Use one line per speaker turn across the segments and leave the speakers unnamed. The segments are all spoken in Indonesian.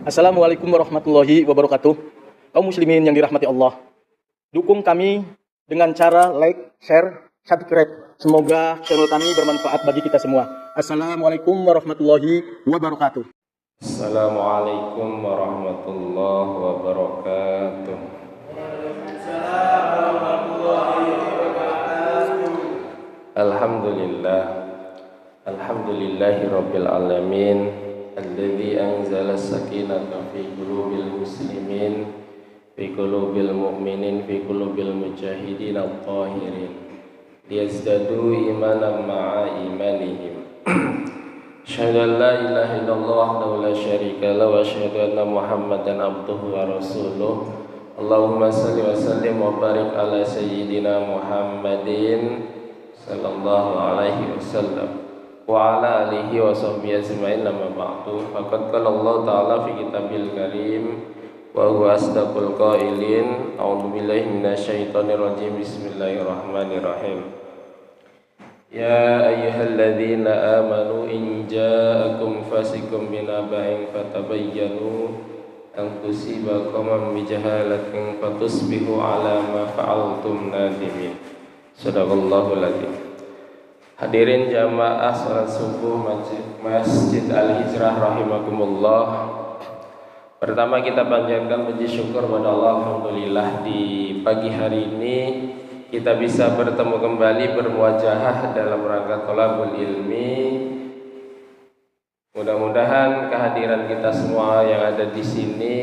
Assalamualaikum warahmatullahi wabarakatuh. Kaum muslimin yang dirahmati Allah, dukung kami dengan cara like, share, subscribe. Semoga channel kami bermanfaat bagi kita semua. Assalamualaikum warahmatullahi wabarakatuh.
Assalamualaikum warahmatullahi wabarakatuh. Alhamdulillah, alhamdulillahi rabbil alamin, alladzi anzala sakinata fi qulubil muslimin, fi qulubil mu'minin, fi qulubil mujahidin at-tahirin, liyazdadu imanan ma'a imanihim. Asyhadu an la ilaha illallah wahdahu la syarika lahu wa asyhadu anna Muhammadan abduhu wa rasuluh. Allahumma shalli wa sallim wa barik ala sayyidina Muhammadin sallallahu alaihi wasallam wa ala alihi wa sahbihi ajma'in. Amma ba'du, faqad qala Allah ta'ala fi kitabil karim wa huwa asdaqul qailin. A'udzu billahi minasyaitonir rajim. Bismillahirrahmanirrahim. Ya ayyuhalladzina amanu in ja'akum fasiqun binaba'in fatabayyanu an tusiba qauman bijahalatin fatusbihu ala ma fa'altum nadimin. Sadaqallahul adzim. Hadirin jamaah salat subuh Masjid Al-Hijrah rahimakumullah. Pertama kita panjatkan puji syukur pada Allah, alhamdulillah di pagi hari ini kita bisa bertemu kembali bermuajahah dalam rangka thalabul ilmi. Mudah-mudahan kehadiran kita semua yang ada di sini,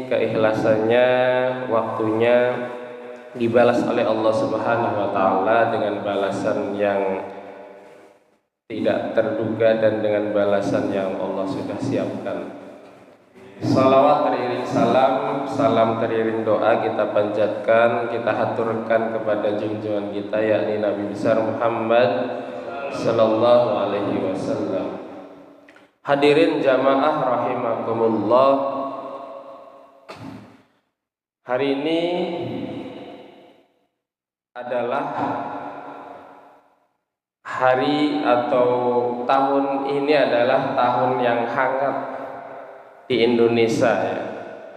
keikhlasannya, waktunya dibalas oleh Allah Subhanahu wa taala dengan balasan yang tidak terduga dan dengan balasan yang Allah sudah siapkan. Salawat teriring salam, salam teriring doa kita panjatkan, kita haturkan kepada junjungan kita yakni Nabi besar Muhammad sallallahu alaihi wasallam. Hadirin jamaah rahimakumullah. Hari ini adalah hari atau tahun ini adalah tahun yang hangat di Indonesia ya.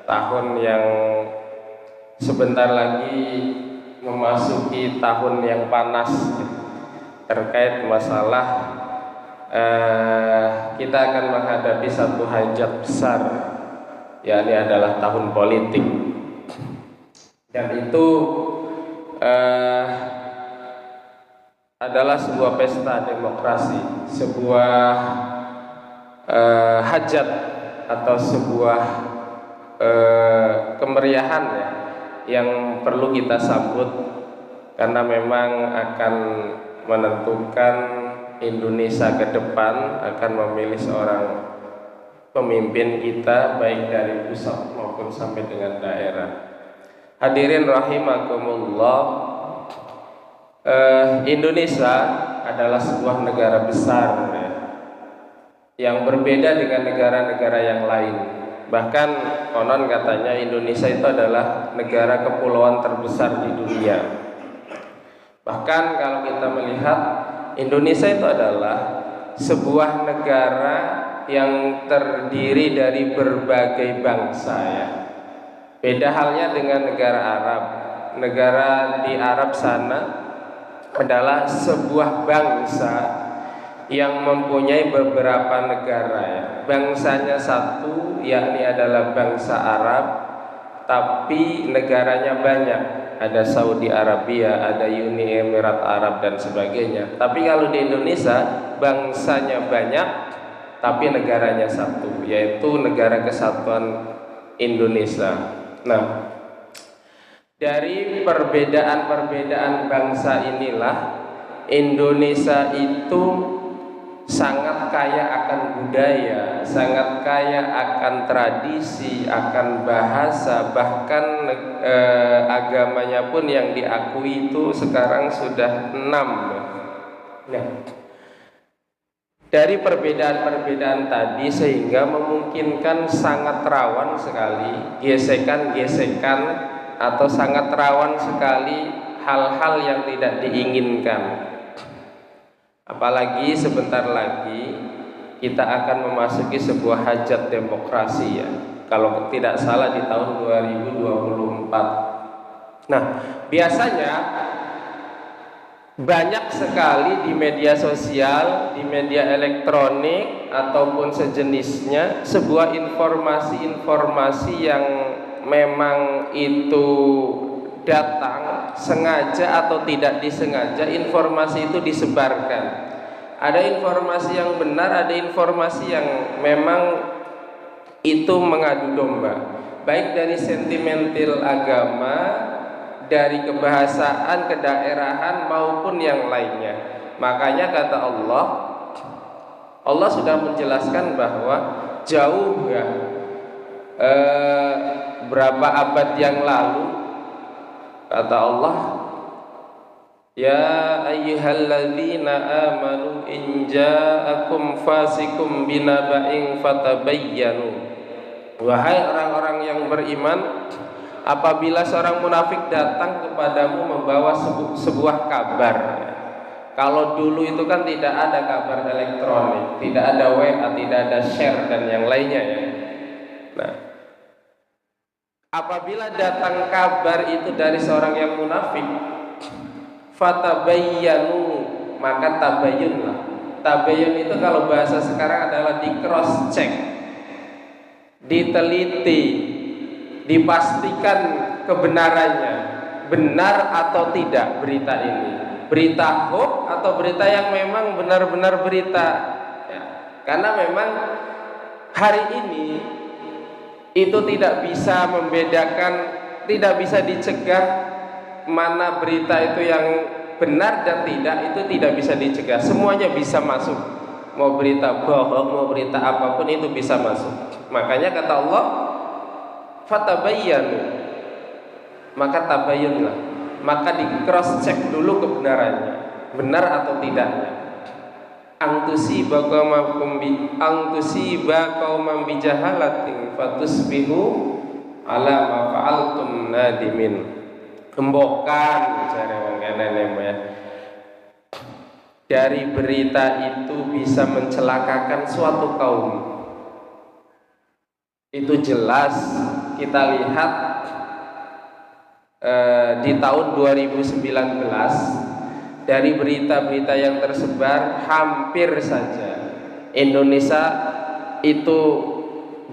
Tahun yang sebentar lagi memasuki tahun yang panas ya. Terkait masalah kita akan menghadapi satu hajat besar, yakni adalah tahun politik. Dan itu adalah sebuah pesta demokrasi, sebuah hajat atau sebuah kemeriahan ya, yang perlu kita sambut karena memang akan menentukan Indonesia ke depan, akan memilih seorang pemimpin kita baik dari pusat maupun sampai dengan daerah. Hadirin rahimakumullah, Indonesia adalah sebuah negara besar ya, yang berbeda dengan negara-negara yang lain. Bahkan konon katanya Indonesia itu adalah negara kepulauan terbesar di dunia. Bahkan kalau kita melihat Indonesia itu adalah sebuah negara yang terdiri dari berbagai bangsa ya. Beda halnya dengan negara Arab. Negara di Arab sana adalah sebuah bangsa yang mempunyai beberapa negara ya. Bangsanya satu, yakni adalah bangsa Arab, tapi negaranya banyak. Ada Saudi Arabia, ada Uni Emirat Arab dan sebagainya. Tapi kalau di Indonesia bangsanya banyak, tapi negaranya satu, yaitu Negara Kesatuan Indonesia. Nah, dari perbedaan-perbedaan bangsa inilah Indonesia itu sangat kaya akan budaya, sangat kaya akan tradisi, akan bahasa, bahkan agamanya pun yang diakui itu sekarang sudah 6. Nah, dari perbedaan-perbedaan tadi sehingga memungkinkan sangat rawan sekali gesekan-gesekan atau sangat rawan sekali hal-hal yang tidak diinginkan. Apalagi sebentar lagi kita akan memasuki sebuah hajat demokrasi ya. kalau tidak salah di tahun 2024. Nah, biasanya banyak sekali di media sosial, di media elektronik ataupun sejenisnya sebuah informasi-informasi yang memang itu datang sengaja atau tidak disengaja, informasi itu disebarkan. Ada informasi yang benar, ada informasi yang memang itu mengadu domba, baik dari sentimental agama, dari kebahasaan, kedaerahan maupun yang lainnya. Makanya kata Allah sudah menjelaskan bahwa jauh ya berapa abad yang lalu kata Allah, ya ayyuhalladzina amanu in ja'akum fasikum binaba'in fatabayyanu. Wahai orang-orang yang beriman, apabila seorang munafik datang kepadamu membawa sebuah kabar. Kalau dulu itu kan tidak ada kabar elektronik, tidak ada WA, tidak ada share dan yang lainnya ya. Nah, apabila datang kabar itu dari seorang yang munafik, fatabayyanu, maka tabayyunlah. Tabayyun itu kalau bahasa sekarang adalah di cross check, diteliti, dipastikan kebenarannya, benar atau tidak berita ini, berita hoax atau berita yang memang benar-benar berita ya. Karena memang hari ini itu tidak bisa membedakan, tidak bisa dicegah mana berita itu yang benar dan tidak, itu tidak bisa dicegah, semuanya bisa masuk. Mau berita bohong, mau berita apapun itu bisa masuk. Makanya kata Allah, fatabayyanu, maka tabayyunlah, maka di cross check dulu kebenarannya, benar atau tidaknya. Angtusiba qauman bijahalatin fatusbihu ala ma fa'altum nadimin. Gembokan cari wong kene ya. Dari berita itu bisa mencelakakan suatu kaum. Itu jelas kita lihat di tahun 2019 dari berita-berita yang tersebar, hampir saja Indonesia itu,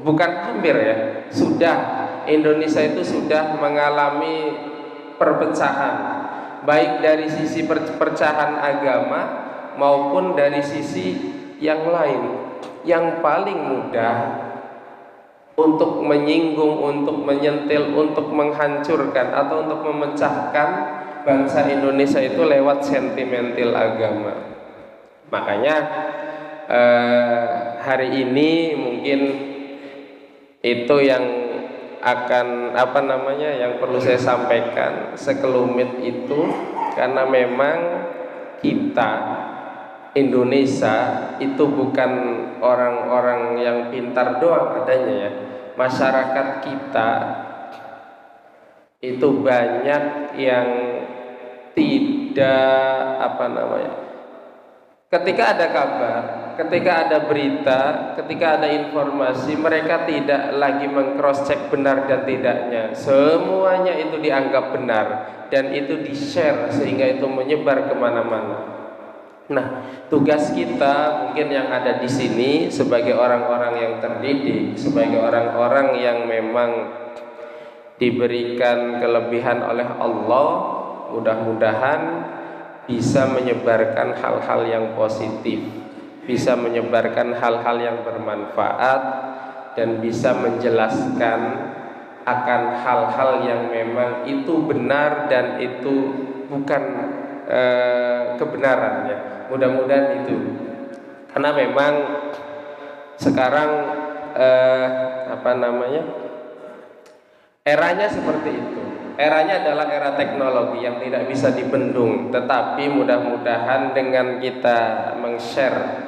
bukan hampir ya, sudah, Indonesia itu sudah mengalami perpecahan, baik dari sisi perpecahan agama maupun dari sisi yang lain. Yang paling mudah untuk menyinggung, untuk menyentil, untuk menghancurkan atau untuk memecahkan bangsa Indonesia itu lewat sentimental agama. Makanya hari ini mungkin itu yang akan yang perlu saya sampaikan sekelumit itu, karena memang kita Indonesia itu bukan orang-orang yang pintar doang adanya ya. Masyarakat kita itu banyak yang tidak ketika ada kabar, ketika ada berita, ketika ada informasi, mereka tidak lagi meng-cross check benar dan tidaknya. Semuanya itu dianggap benar dan itu di-share sehingga itu menyebar kemana-mana. Nah, tugas kita mungkin yang ada di sini sebagai orang-orang yang terdidik, sebagai orang-orang yang memang diberikan kelebihan oleh Allah, mudah-mudahan bisa menyebarkan hal-hal yang positif, bisa menyebarkan hal-hal yang bermanfaat, dan bisa menjelaskan akan hal-hal yang memang itu benar dan itu bukan kebenarannya. Mudah-mudahan itu, karena memang sekarang eranya seperti itu. Eranya adalah era teknologi yang tidak bisa dibendung. Tetapi mudah-mudahan dengan kita meng-share,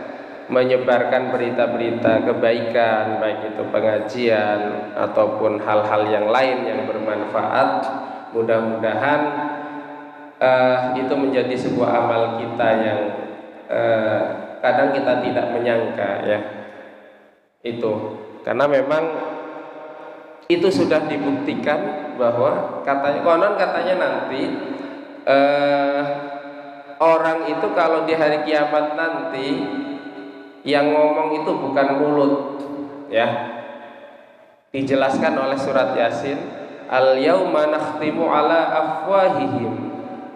menyebarkan berita-berita kebaikan, baik itu pengajian ataupun hal-hal yang lain yang bermanfaat, mudah-mudahan itu menjadi sebuah amal kita yang kadang kita tidak menyangka ya. Itu karena memang itu sudah dibuktikan bahwa katanya nanti orang itu kalau di hari kiamat nanti yang ngomong itu bukan mulut, ya. Dijelaskan oleh surat Yasin, al yauma nakhtimu ala afwahihim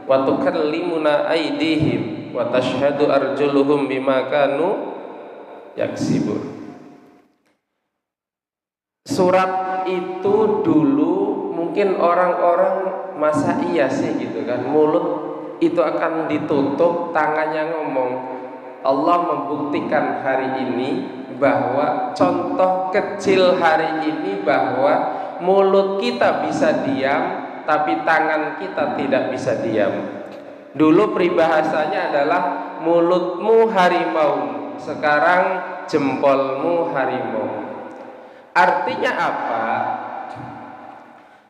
wa tukallimuna aydihim wa tashhadu arjuluhum bima kanu yaksibun. Surat itu dulu mungkin orang-orang masa iya sih gitu kan, mulut itu akan ditutup, tangannya ngomong. Allah membuktikan hari ini bahwa contoh kecil hari ini bahwa mulut kita bisa diam tapi tangan kita tidak bisa diam. Dulu peribahasanya adalah mulutmu harimau, sekarang jempolmu harimau. Artinya apa?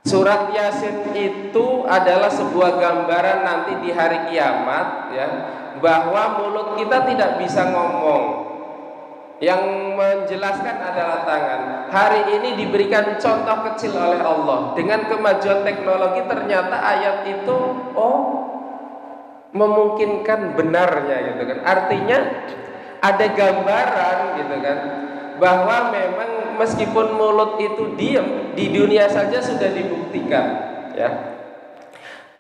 Surat Yasin itu adalah sebuah gambaran nanti di hari kiamat, ya, bahwa mulut kita tidak bisa ngomong. Yang menjelaskan adalah tangan. Hari ini diberikan contoh kecil oleh Allah. Dengan kemajuan teknologi ternyata ayat itu memungkinkan benarnya gitu kan. Artinya ada gambaran gitu kan, bahwa memang meskipun mulut itu diam, di dunia saja sudah dibuktikan, ya.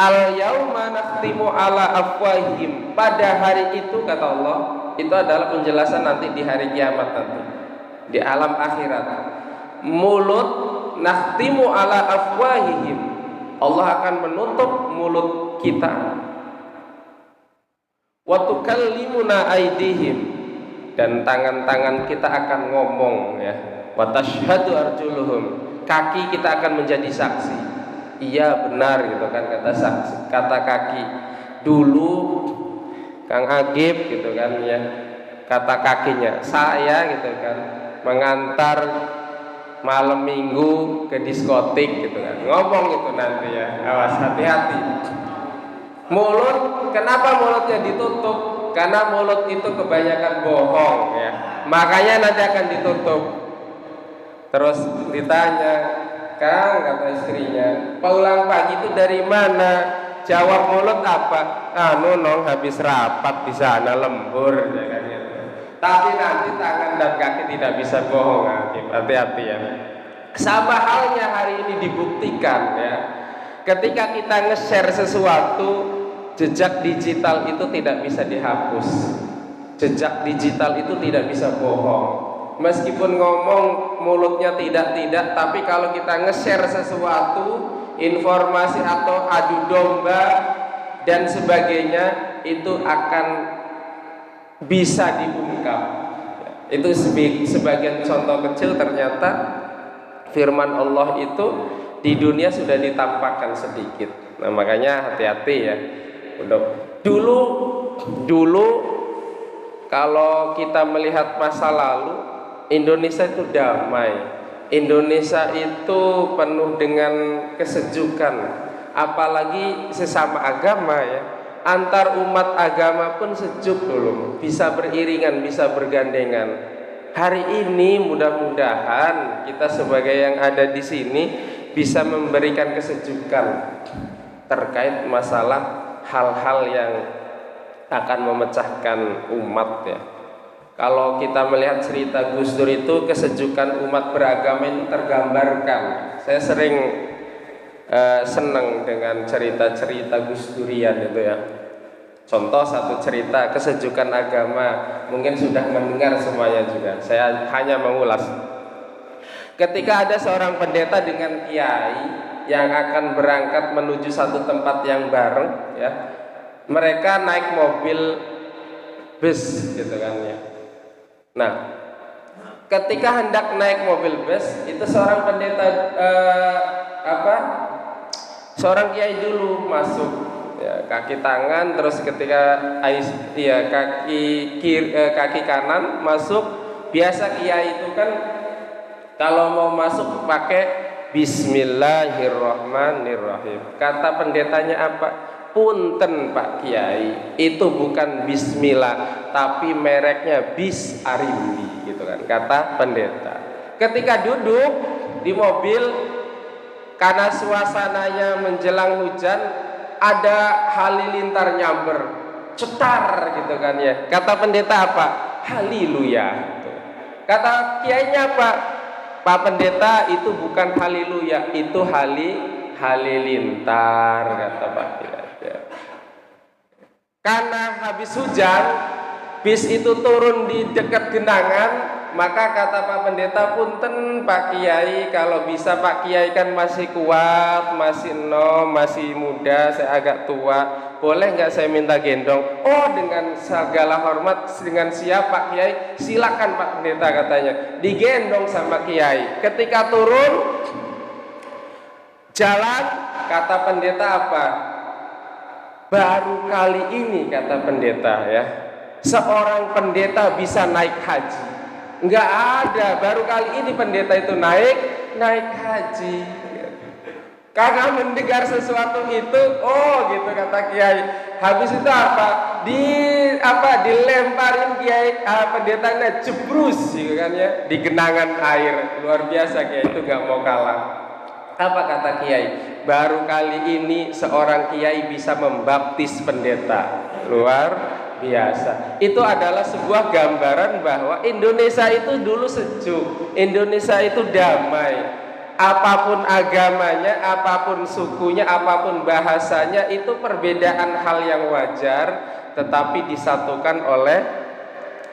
Al yauma nakhtimu ala afwahihim, pada hari itu kata Allah, itu adalah penjelasan nanti di hari kiamat nanti, di alam akhirat. Mulut nakhtimu ala afwahihim, Allah akan menutup mulut kita. Wa tukallimuna aydihim, dan tangan-tangan kita akan ngomong, ya. Wa tashhadu arjuluhum, kaki kita akan menjadi saksi. Iya benar gitu kan, kata saksi, kata kaki. Dulu Kang Agib gitu kan, ya, kata kakinya, saya gitu kan mengantar malam minggu ke diskotik gitu kan, ngomong itu nanti, ya. Awas, hati-hati. Mulut, kenapa mulutnya ditutup? Karena mulut itu kebanyakan bohong, ya. Makanya nanti akan ditutup. Terus ditanya, Kang, kata istrinya, pulang pagi itu dari mana? Jawab mulut apa? Nong habis rapat di sana lembur, ya kan, gitu. Tapi nanti tangan dan kaki tidak bisa bohong, hati-hati, ya. Sama halnya hari ini dibuktikan, ya. Ketika kita nge-share sesuatu, jejak digital itu tidak bisa dihapus. Jejak digital itu tidak bisa bohong. Meskipun ngomong mulutnya tidak, tapi kalau kita nge-share sesuatu, informasi atau adu domba dan sebagainya, itu akan bisa diungkap. Itu sebagian contoh kecil. Ternyata firman Allah itu di dunia sudah ditampakkan sedikit. Nah, makanya hati-hati, ya. Dulu kalau kita melihat masa lalu, Indonesia itu damai. Indonesia itu penuh dengan kesejukan, apalagi sesama agama, ya. Antar umat agama pun sejuk dulu, bisa beriringan, bisa bergandengan. Hari ini mudah-mudahan kita sebagai yang ada di sini bisa memberikan kesejukan terkait masalah hal-hal yang akan memecahkan umat, ya. Kalau kita melihat cerita Gus Dur itu, kesejukan umat beragama itu tergambarkan. Saya sering senang dengan cerita-cerita Gus Durian itu, ya. Contoh satu cerita kesejukan agama, mungkin sudah mendengar semuanya juga. Saya hanya mengulas. Ketika ada seorang pendeta dengan kiai yang akan berangkat menuju satu tempat yang bareng, ya. Mereka naik mobil bus gitu kan, ya. Nah, ketika hendak naik mobil bus, itu seorang pendeta seorang kiai dulu masuk, ya, kaki tangan, terus ketika kaki kanan masuk. Biasa kiai itu kan kalau mau masuk pakai Bismillahirrahmanirrahim. Kata pendetanya apa? Punten Pak Kiai, itu bukan bismillah, tapi mereknya bis arimbi, gitu kan, kata pendeta. Ketika duduk di mobil, karena suasananya menjelang hujan, ada halilintar nyamber, cetar gitu kan ya. Kata pendeta apa? Haleluya. Kata kiainya apa? Pak Pendeta, itu bukan haleluya, itu halilintar, kata Pak Kiai. Karena habis hujan, bis itu turun di dekat genangan, maka kata Pak Pendeta, punten Pak Kiai, kalau bisa Pak Kiai kan masih kuat, masih masih muda, saya agak tua, boleh nggak saya minta gendong? Oh, dengan segala hormat, dengan siap Pak Kiai, silakan Pak Pendeta, katanya. Digendong sama Kiai. Ketika turun jalan, kata pendeta apa? Baru kali ini, kata pendeta ya, seorang pendeta bisa naik haji. Enggak ada, baru kali ini pendeta itu naik haji. Karena mendengar sesuatu itu, oh gitu kata Kiai. Habis itu dilemparin Kiai, pendetanya jebrus gitu kan ya, di genangan air. Luar biasa, Kiai itu enggak mau kalah. Apa kata Kiai? Baru kali ini seorang Kiai bisa membaptis pendeta. Luar biasa. Itu adalah sebuah gambaran bahwa Indonesia itu dulu sejuk, Indonesia itu damai. Apapun agamanya, apapun sukunya, apapun bahasanya, itu perbedaan hal yang wajar, tetapi disatukan oleh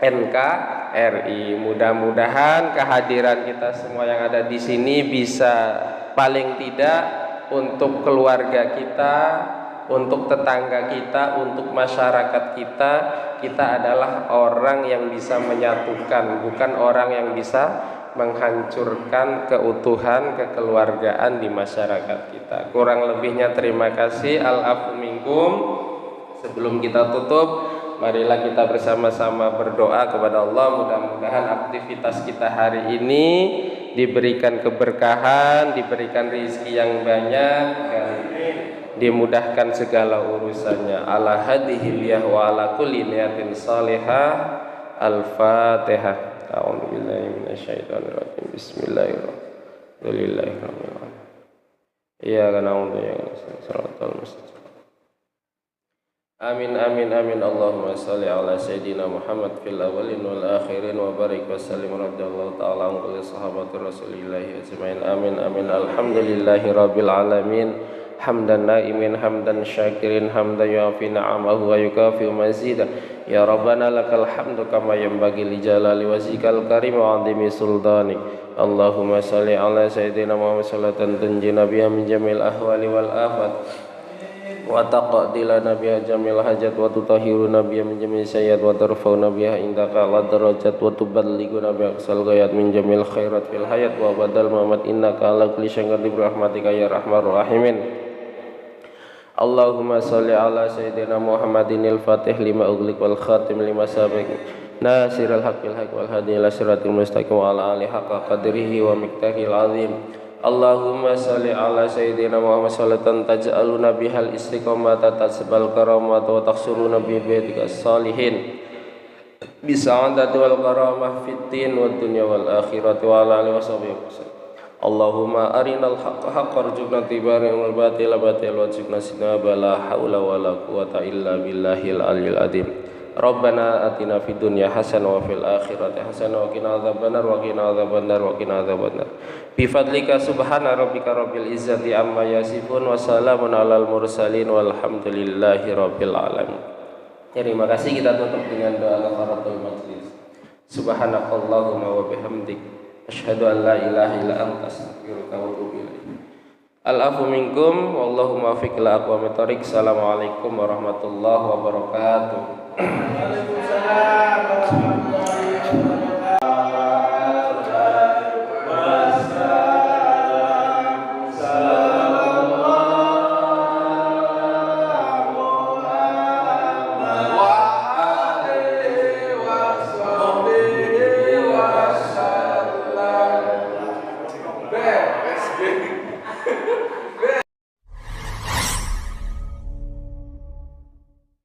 NKRI. Mudah-mudahan kehadiran kita semua yang ada di sini bisa paling tidak untuk keluarga kita, untuk tetangga kita, untuk masyarakat kita adalah orang yang bisa menyatukan, bukan orang yang bisa menghancurkan keutuhan kekeluargaan di masyarakat kita. Kurang lebihnya terima kasih. Al-afu minkum. Sebelum kita tutup, marilah kita bersama-sama berdoa kepada Allah, mudah-mudahan aktivitas kita hari ini diberikan keberkahan, diberikan rezeki yang banyak, dan dimudahkan segala urusannya. Ala hadihiliyah wa ala kulli niyatin salihah. Al-Fatihah. A'udzubillahi minasyaitonirrajim. Bismillahirrahmanirrahim. Iyyaka na'budu wa iyyaka nasta'in. Shiratal mustaqim. Amin amin amin. Allahumma shalli ala sayyidina Muhammad fil awwalin wal akhirin wa barik wa sallim radhiyallahu ta'ala an kulli sahabati Rasulillah ajmain. Amin amin. Alhamdulillahi rabbil alamin. Hamdan naimin hamdan syakirin hamdan yuafi na'amahu wa yukafi mazidah. Ya Rabbana lakal hamdu kama yanbaghi li jalali wajhikal karim wa 'azimi sultanik. Allahumma shalli ala sayyidina Muhammad salatan tunjina biha min jamil ahwali wal afat wa taqdilana biha jamil hajat wa tutahhiruna biha min jamil sayyat wa tarfauna biha indaka ala darajat wa tuballighuna biha aqsal ghayat min jamil khairat fil hayat wa badal mamat innaka ala kulli syai'in qadir bi rahmatika ya arhamar rahimin. Allahumma sholli ala sayyidina Muhammadin al-fatih lima ughliq wal khatim lima sabiq nasirul haqqil haqq wal hadi ila siratil mustaqim wa ala alihi haqqa qadrihi wa miqdaril azim. Allahumma sholli ala sayyidina Muhammad salatan taj'aluna bihal istiqamata tasbal karamata wa taqsuruna bi baitika salihin bi sa'adati wal karamah fid din wad dunya wal akhirati wa ala alihi wasallam. Allahumma arinal haqqa haqqan warzuqna tibarihi wal batila batila warzuqna sinaba. La haula wala quwata illa billahil aliyyil azim. Rabbana atina fid dunya hasanah wa fil akhirati hasanah wa qina adzabannar wa qina adzabannar wa qina adzabannar. Bi fadlika subhana rabbika rabbil izzati amma yasifun wa salamun alal mursalin walhamdulillahi rabbil alamin. Terima kasih, kita tutup dengan doa kafaratul majlis. Subhanakallahumma wa bihamdik asyhadu an la ilaha illa anta astaghfiruka wa atubu ilaik. Al-afu minkum wallahu muwaffiq ila aqwamit thoriq. Assalamualaikum warahmatullahi wabarakatuh.